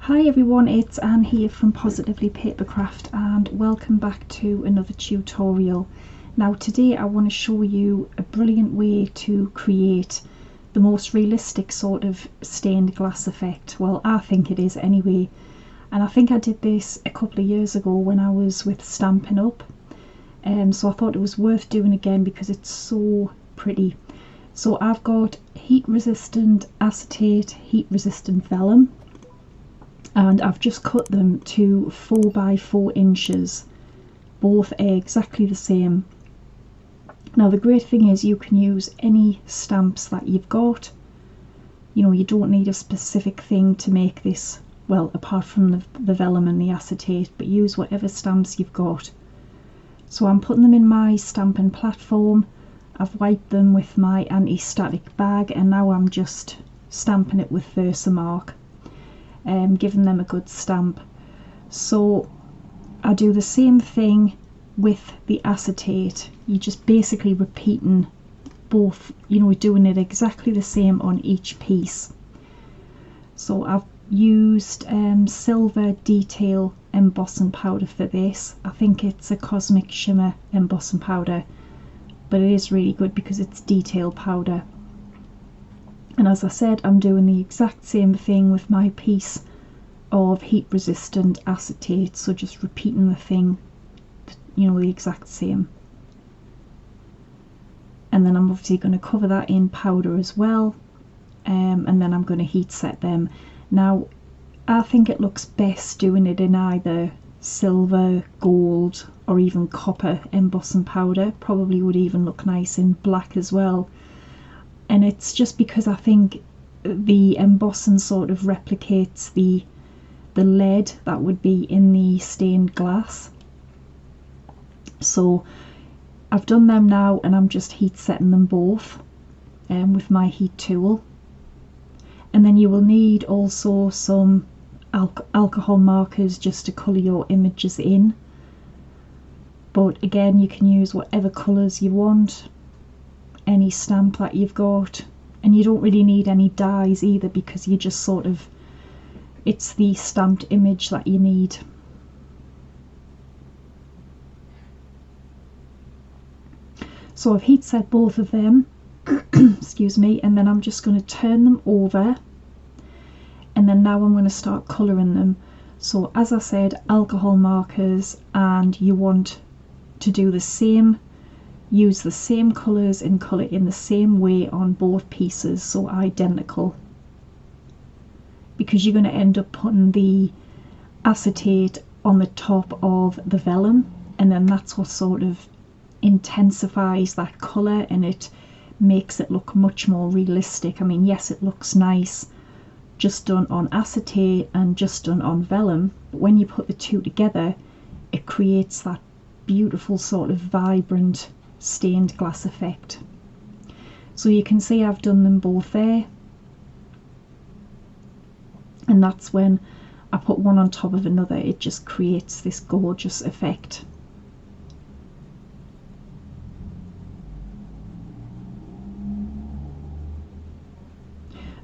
Hi everyone, it's Anne here from Positively Papercraft and welcome back to another tutorial. Now today I want to show you a brilliant way to create the most realistic sort of stained glass effect. Well, I think it is anyway, and I think I did this a couple of years ago when I was with Stampin' Up, so I thought it was worth doing again because it's so pretty. So I've got heat resistant acetate, heat resistant vellum, and I've just cut them to 4 by 4 inches. Both are exactly the same. Now the great thing is you can use any stamps that you've got. You know, you don't need a specific thing to make this, well, apart from the vellum and the acetate, but use whatever stamps you've got. So I'm putting them in my stamping platform. I've wiped them with my anti-static bag and now I'm just stamping it with Versamark. Giving them a good stamp. So I do the same thing with the acetate. You're just basically repeating both, you know, doing it exactly the same on each piece. So I've used silver detail embossing powder for this. I think it's a Cosmic Shimmer embossing powder, but it is really good because it's detail powder. And as I said, I'm doing the exact same thing with my piece of heat resistant acetate, so just repeating the thing, you know, the exact same. And then I'm obviously going to cover that in powder as well, and then I'm going to heat set them. Now I think it looks best doing it in either silver, gold or even copper embossing powder. Probably would even look nice in black as well. And it's just because I think the embossing sort of replicates the lead that would be in the stained glass. So I've done them now and I'm just heat setting them both with my heat tool. And then you will need also some alcohol markers just to colour your images in. But again, you can use whatever colours you want, any stamp that you've got, and you don't really need any dyes either because you just sort of, it's the stamped image that you need. So I've heat set both of them excuse me, and then I'm just going to turn them over, and then now I'm going to start colouring them. So as I said, alcohol markers, and you want to do the same, use the same colours and colour in the same way on both pieces, so identical, because you're going to end up putting the acetate on the top of the vellum, and then that's what sort of intensifies that colour and it makes it look much more realistic. I mean, yes, it looks nice just done on acetate and just done on vellum, but when you put the two together it creates that beautiful sort of vibrant stained glass effect. So you can see I've done them both there, and that's when I put one on top of another, it just creates this gorgeous effect.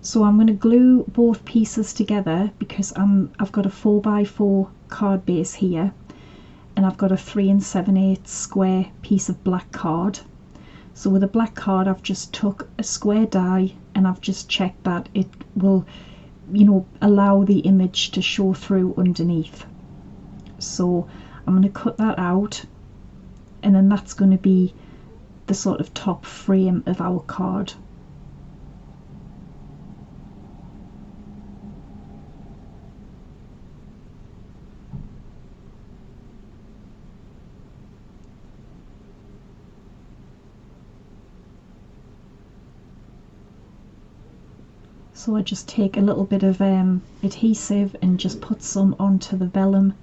So I'm going to glue both pieces together because I've got a 4 by 4 card base here, and I've got a 3 7/8 square piece of black card. So with a black card I've just took a square die and I've just checked that it will, you know, allow the image to show through underneath. So I'm going to cut that out, and then that's going to be the sort of top frame of our card. So I just take a little bit of adhesive and just put some onto the vellum,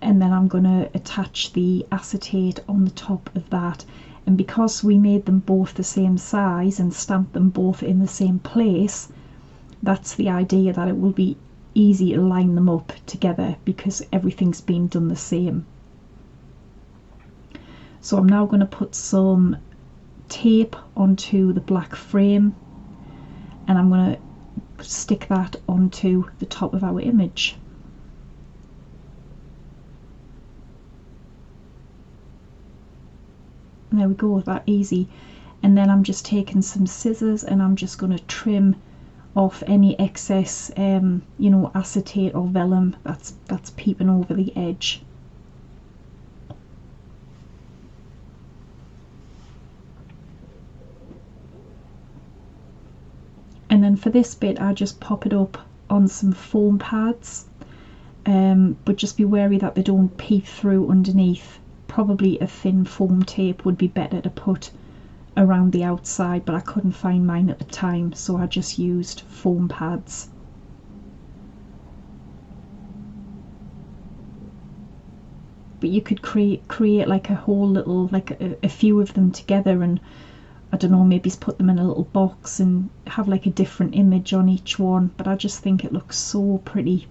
and then I'm going to attach the acetate on the top of that. And because we made them both the same size and stamped them both in the same place, that's the idea, that it will be easy to line them up together because everything's been done the same. So I'm now going to put some tape onto the black frame, and I'm going to stick that onto the top of our image. And there we go, that easy. And then I'm just taking some scissors and I'm just going to trim off any excess you know, acetate or vellum that's peeping over the edge. And then for this bit I just pop it up on some foam pads, but just be wary that they don't peep through underneath. Probably a thin foam tape would be better to put around the outside, but I couldn't find mine at the time, so I just used foam pads. But you could create like a whole little, like a few of them together, and I don't know, maybe put them in a little box and have like a different image on each one, but I just think it looks so pretty.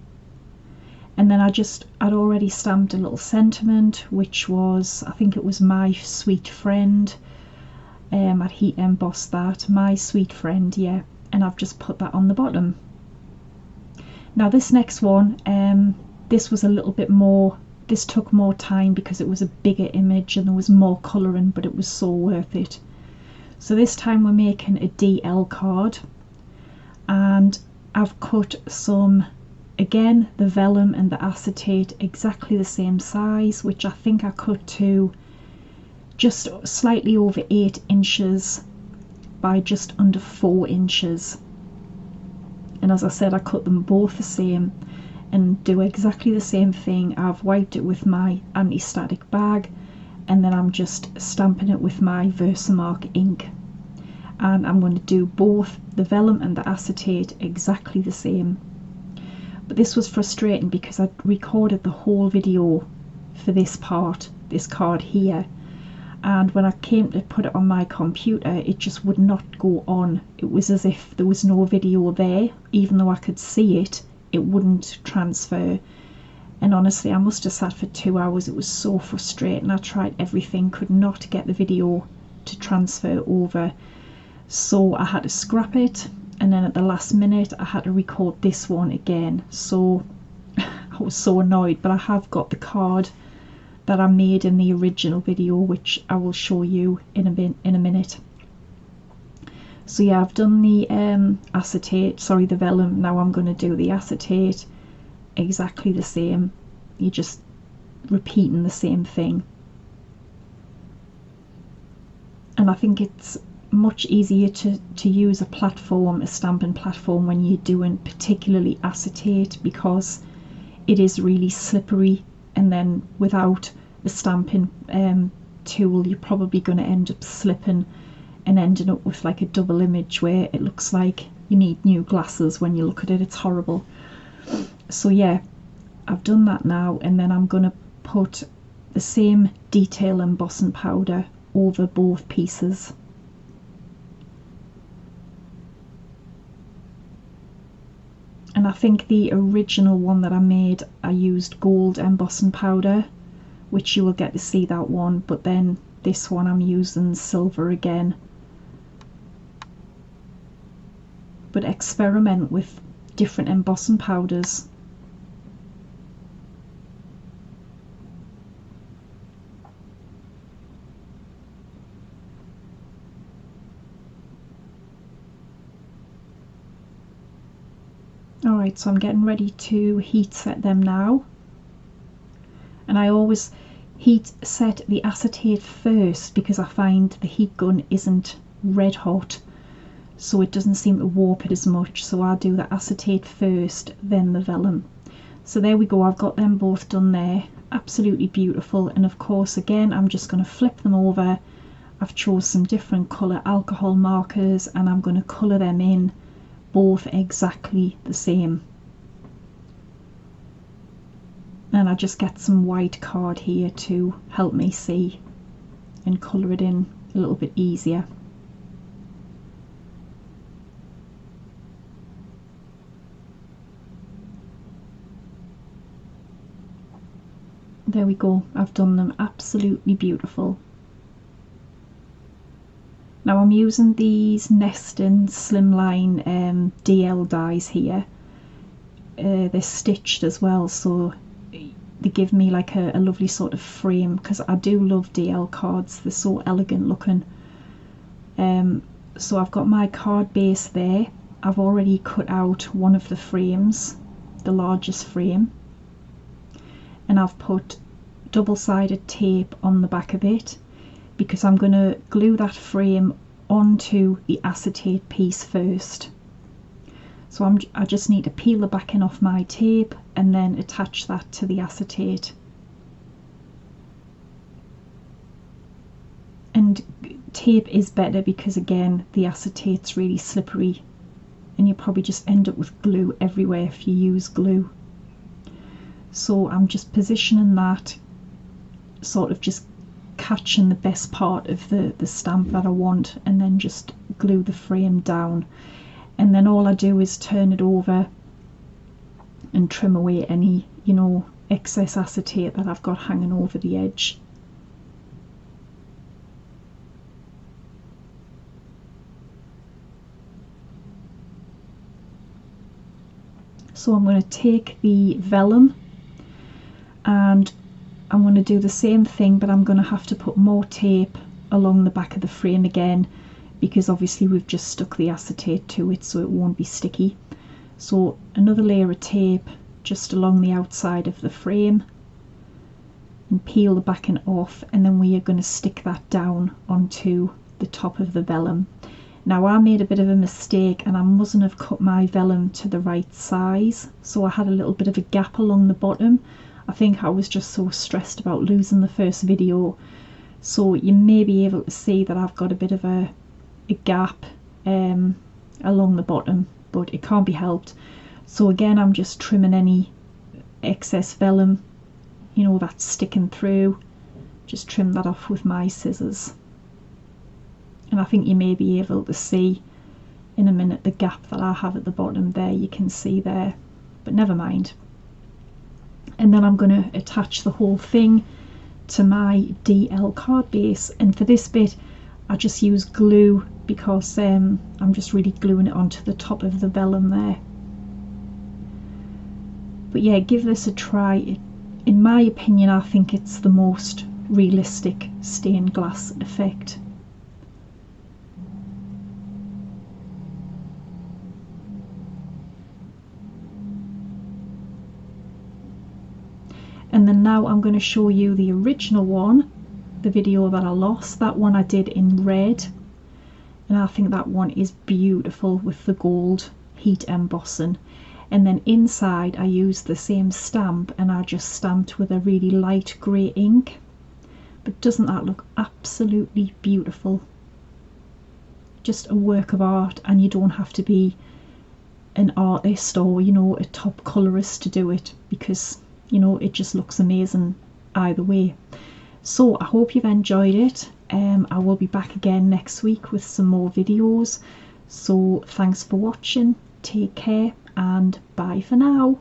And then I'd already stamped a little sentiment, which was, I think it was my sweet friend. I'd heat embossed that, my sweet friend, yeah, and I've just put that on the bottom. Now this next one, this was a little bit more, this took more time because it was a bigger image and there was more colouring, but it was so worth it. So this time we're making a DL card, and I've cut some, again, the vellum and the acetate exactly the same size, which I think I cut to just slightly over 8 inches by just under 4 inches. And as I said, I cut them both the same and do exactly the same thing. I've wiped it with my anti-static bag, and then I'm just stamping it with my Versamark ink, and I'm going to do both the vellum and the acetate exactly the same. But this was frustrating because I recorded the whole video for this part, this card here, and when I came to put it on my computer it just would not go on. It was as if there was no video there. Even though I could see it, it wouldn't transfer. And honestly, I must have sat for 2 hours. It was so frustrating. I tried everything, could not get the video to transfer over. So I had to scrap it, and then at the last minute I had to record this one again. So I was so annoyed, but I have got the card that I made in the original video, which I will show you in a minute. So yeah, I've done the the vellum. Now I'm going to do the acetate exactly the same. You're just repeating the same thing, and I think it's much easier to use a stamping platform when you're doing particularly acetate, because it is really slippery, and then without the stamping tool you're probably going to end up slipping and ending up with like a double image where it looks like you need new glasses when you look at it. It's horrible. So yeah, I've done that now, and then I'm going to put the same detail embossing powder over both pieces. And I think the original one that I made, I used gold embossing powder, which you will get to see that one, but then this one I'm using silver again. But experiment with different embossing powders. Alright, so I'm getting ready to heat set them now. And I always heat set the acetate first because I find the heat gun isn't red hot, so it doesn't seem to warp it as much. So I do the acetate first, then the vellum. So there we go, I've got them both done there. Absolutely beautiful. And of course, again, I'm just going to flip them over. I've chose some different colour alcohol markers, and I'm going to colour them in both exactly the same. And I just get some white card here to help me see and colour it in a little bit easier. There we go, I've done them absolutely beautiful. Now I'm using these Neston Slimline DL dies here. They're stitched as well, so they give me like a lovely sort of frame, because I do love DL cards, they're so elegant looking. So I've got my card base there. I've already cut out one of the frames, the largest frame, and I've put double-sided tape on the back of it, because I'm going to glue that frame onto the acetate piece first. So I just need to peel the backing off my tape and then attach that to the acetate. And tape is better because, again, the acetate's really slippery and you probably just end up with glue everywhere if you use glue. So I'm just positioning that, sort of just catching the best part of the stamp that I want, and then just glue the frame down. And then all I do is turn it over and trim away any, you know, excess acetate that I've got hanging over the edge. So I'm going to take the vellum and I'm going to do the same thing, but I'm going to have to put more tape along the back of the frame again, because obviously we've just stuck the acetate to it, so it won't be sticky. So another layer of tape just along the outside of the frame, and peel the backing off, and then we are going to stick that down onto the top of the vellum. Now I made a bit of a mistake and I mustn't have cut my vellum to the right size, so I had a little bit of a gap along the bottom. I think I was just so stressed about losing the first video, so you may be able to see that I've got a bit of a gap along the bottom, but it can't be helped. So again, I'm just trimming any excess vellum, you know, that's sticking through. Just trim that off with my scissors. And I think you may be able to see in a minute the gap that I have at the bottom there. You can see there, but never mind. And then I'm going to attach the whole thing to my DL card base, and for this bit I just use glue because I'm just really gluing it onto the top of the vellum there. But yeah, give this a try. In my opinion, I think it's the most realistic stained glass effect. And then now I'm going to show you the original one, the video that I lost. That one I did in red, and I think that one is beautiful with the gold heat embossing. And then inside I used the same stamp, and I just stamped with a really light grey ink. But doesn't that look absolutely beautiful? Just a work of art, and you don't have to be an artist or, you know, a top colorist to do it, because, you know, it just looks amazing either way. So I hope you've enjoyed it. I will be back again next week with some more videos. So thanks for watching, take care, and bye for now.